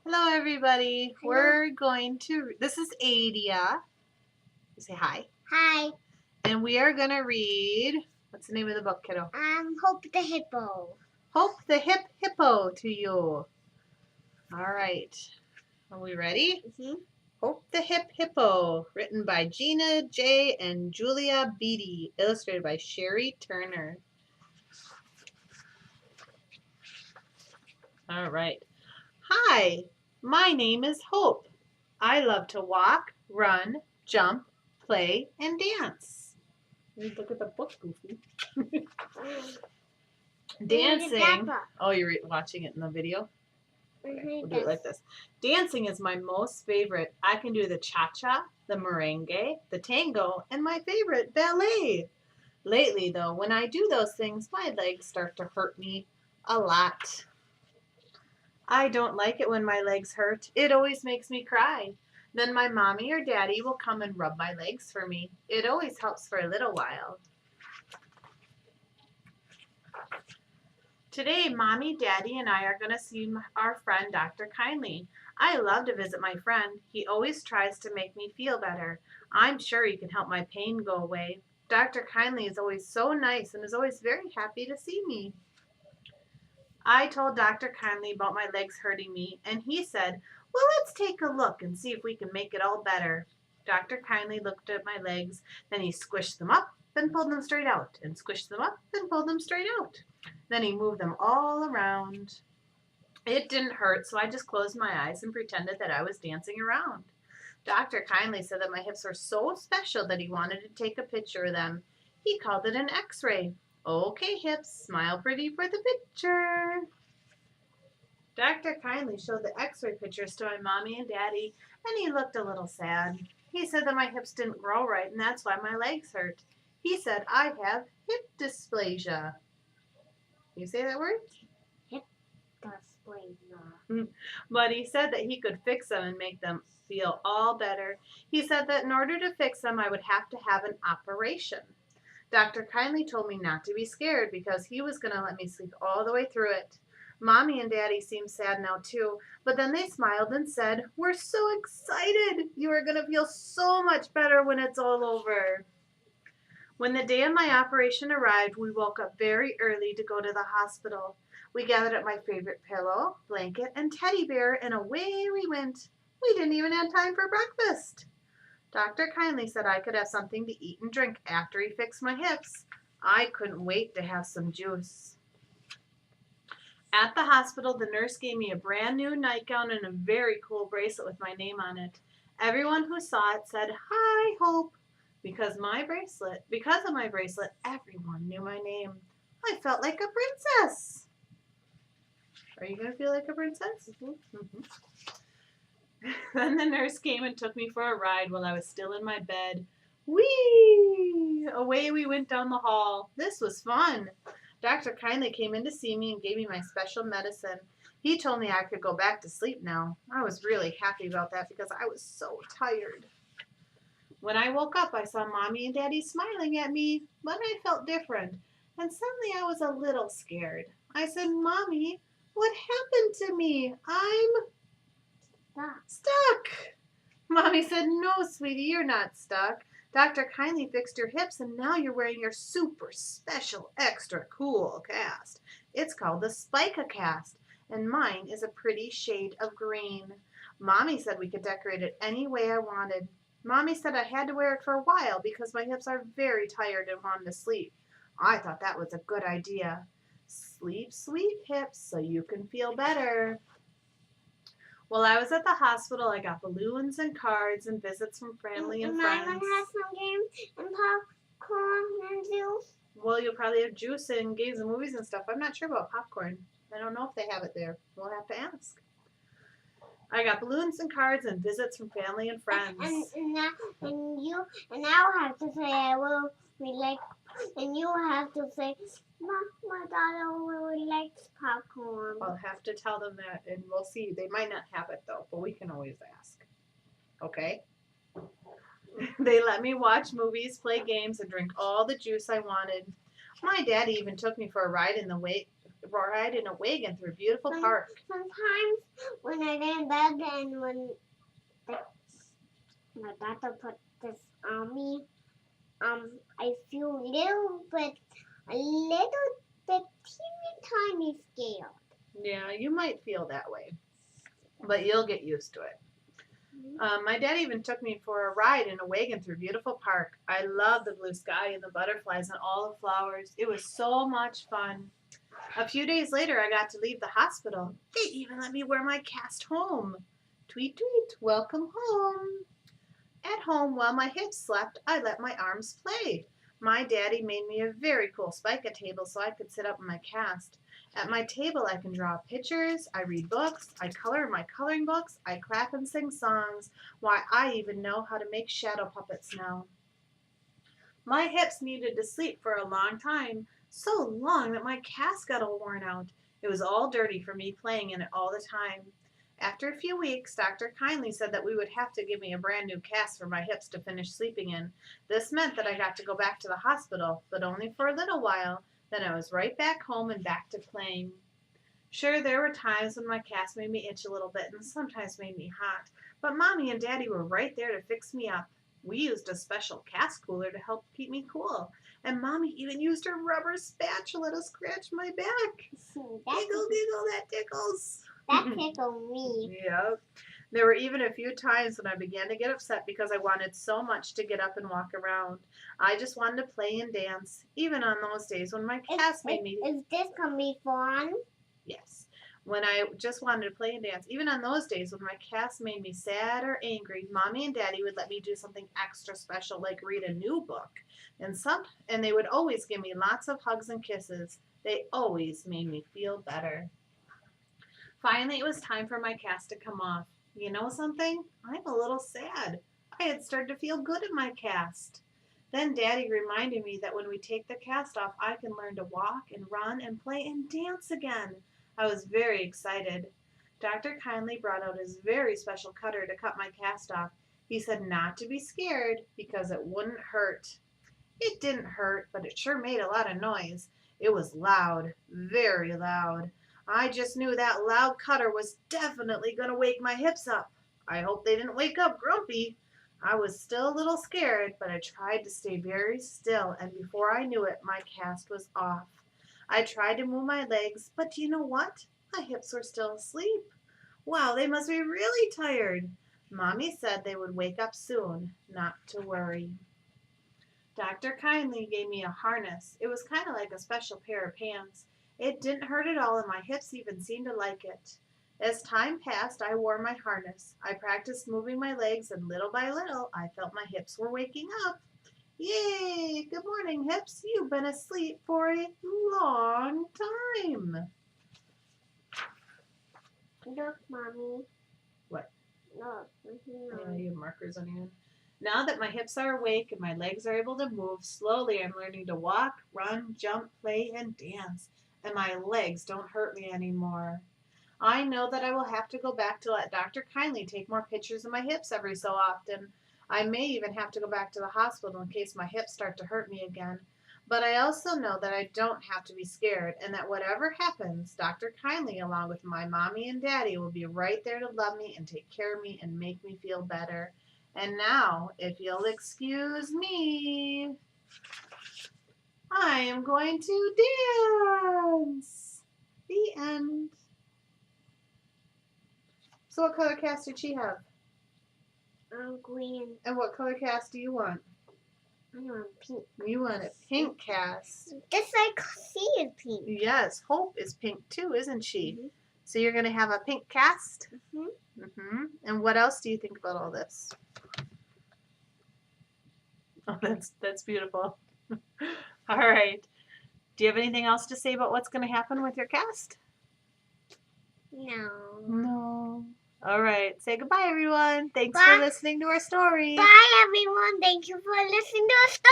Hello, everybody. Hello. This is Adia. Say hi. Hi, And we are going to read, what's the name of the book, kiddo? I'm Hope the Hippo. Hope the Hippo to you. All right. Are we ready? Hope the Hippo, written by Gina J. and Julia Beatty, illustrated by Sherry Turner. All right. Hi, my name is Hope. I love to walk, run, jump, play, and dance. Look at the book, Goofy. Dancing. Oh, you're watching it in the video? Okay, we'll do it like this. Dancing is my most favorite. I can do the cha-cha, the merengue, the tango, and my favorite, ballet. Lately, though, when I do those things, my legs start to hurt me a lot. I don't like it when my legs hurt. It always makes me cry. Then my mommy or daddy will come and rub my legs for me. It always helps for a little while. Today, Mommy, Daddy, and I are going to see our friend, Dr. Kindly. I love to visit my friend. He always tries to make me feel better. I'm sure he can help my pain go away. Dr. Kindly is always so nice and is always very happy to see me. I told Dr. Kindly about my legs hurting me, and he said, well, let's take a look and see if we can make it all better. Dr. Kindly looked at my legs, then he squished them up, then pulled them straight out, and squished them up, then pulled them straight out. Then he moved them all around. It didn't hurt, so I just closed my eyes and pretended that I was dancing around. Dr. Kindly said that my hips were so special that he wanted to take a picture of them. He called it an x-ray. Okay, hips, smile pretty for the picture. Dr. Kindly showed the x-ray pictures to my mommy and daddy, and he looked a little sad. He said that my hips didn't grow right, and that's why my legs hurt. He said I have hip dysplasia. You say that word? Hip dysplasia. But he said that he could fix them and make them feel all better. He said that in order to fix them, I would have to have an operation. Dr. Kindly told me not to be scared because he was going to let me sleep all the way through it. Mommy and Daddy seemed sad now too, but then they smiled and said, we're so excited. You are going to feel so much better when it's all over. When the day of my operation arrived, we woke up very early to go to the hospital. We gathered up my favorite pillow, blanket, and teddy bear, and away we went. We didn't even have time for breakfast. Dr. Kindly said I could have something to eat and drink after he fixed my hips. I couldn't wait to have some juice. At the hospital, the nurse gave me a brand new nightgown and a very cool bracelet with my name on it. Everyone who saw it said, "Hi, Hope." Because of my bracelet, everyone knew my name. I felt like a princess. Are you going to feel like a princess? Then the nurse came and took me for a ride while I was still in my bed. Whee! Away we went down the hall. This was fun. Dr. Kindly came in to see me and gave me my special medicine. He told me I could go back to sleep now. I was really happy about that because I was so tired. When I woke up, I saw Mommy and Daddy smiling at me, but I felt different, and suddenly I was a little scared. I said, Mommy, what happened to me? I'm stuck. Mommy said, no, sweetie, you're not stuck. Dr. Kindly fixed your hips, and now you're wearing your super special, extra cool cast. It's called the Spica cast, and mine is a pretty shade of green. Mommy said we could decorate it any way I wanted. Mommy said I had to wear it for a while because my hips are very tired and wanted to sleep. I thought that was a good idea. Sleep, sweet hips, so you can feel better. While I was at the hospital, I got balloons and cards and visits from family and friends. Am I going to have some games and popcorn and juice? Well, you'll probably have juice and games and movies and stuff. I'm not sure about popcorn. I don't know if they have it there. We'll have to ask. I got balloons and cards and visits from family and friends. And now have to say I will like, and you have to say, my daughter really likes popcorn. I'll have to tell them that, and we'll see. They might not have it though, but we can always ask. Okay? They let me watch movies, play games, and drink all the juice I wanted. My daddy even took me for a ride in a wagon through a beautiful park. Sometimes when I lay in bed and when the, my doctor put this on me, I feel a little bit teeny tiny scared. Yeah, you might feel that way, but you'll get used to it. My dad even took me for a ride in a wagon through a beautiful park. I loved the blue sky and the butterflies and all the flowers. It was so much fun. A few days later, I got to leave the hospital. They even let me wear my cast home. Tweet, tweet, welcome home. At home, while my hips slept, I let my arms play. My daddy made me a very cool spica table so I could sit up in my cast. At my table, I can draw pictures, I read books, I color in my coloring books, I clap and sing songs. Why, I even know how to make shadow puppets now. My hips needed to sleep for a long time, so long that my cast got all worn out. It was all dirty for me playing in it all the time. After a few weeks, Dr. Kindly said that we would have to give me a brand new cast for my hips to finish sleeping in. This meant that I got to go back to the hospital, but only for a little while. Then I was right back home and back to playing. Sure, there were times when my cast made me itch a little bit and sometimes made me hot, but Mommy and Daddy were right there to fix me up. We used a special cast cooler to help keep me cool, and Mommy even used her rubber spatula to scratch my back. Giggle, giggle, that tickles. That tickled me. Yep. There were even a few times when I began to get upset because I wanted so much to get up and walk around. I just wanted to play and dance, even on those days when my cast made me. Is this gonna be fun? Yes. When I just wanted to play and dance, even on those days when my cast made me sad or angry, Mommy and Daddy would let me do something extra special, like read a new book. And they would always give me lots of hugs and kisses. They always made me feel better. Finally, it was time for my cast to come off. You know something? I'm a little sad. I had started to feel good in my cast. Then Daddy reminded me that when we take the cast off, I can learn to walk and run and play and dance again. I was very excited. Dr. Kindly brought out his very special cutter to cut my cast off. He said not to be scared because it wouldn't hurt. It didn't hurt, but it sure made a lot of noise. It was loud, very loud. I just knew that loud cutter was definitely going to wake my hips up. I hope they didn't wake up Grumpy. I was still a little scared, but I tried to stay very still, and before I knew it, my cast was off. I tried to move my legs, but do you know what? My hips were still asleep. Wow, they must be really tired. Mommy said they would wake up soon, not to worry. Dr. Kindly gave me a harness. It was kind of like a special pair of pants. It didn't hurt at all, and my hips even seemed to like it. As time passed, I wore my harness. I practiced moving my legs, and little by little, I felt my hips were waking up. Yay! Good morning, hips. You've been asleep for a long time. Look, Mommy. What? Look. Yeah, you have markers on your hand. Now that my hips are awake and my legs are able to move, slowly I'm learning to walk, run, jump, play, and dance. And my legs don't hurt me anymore. I know that I will have to go back to let Dr. Kindly take more pictures of my hips every so often. I may even have to go back to the hospital in case my hips start to hurt me again. But I also know that I don't have to be scared and that whatever happens, Dr. Kindly, along with my mommy and daddy, will be right there to love me and take care of me and make me feel better. And now, if you'll excuse me, I am going to dance. The end. So what color cast did she have? Green. And what color cast do you want? I want pink. You want a pink cast. Just like she is pink. Yes, Hope is pink too, isn't she? Mm-hmm. So you're going to have a pink cast? Mm-hmm. And what else do you think about all this? Oh, that's beautiful. All right. Do you have anything else to say about what's going to happen with your cast? No. No. All right. Say goodbye, everyone. Thanks Bye. for listening to our story. Bye, everyone. Thank you for listening to our story.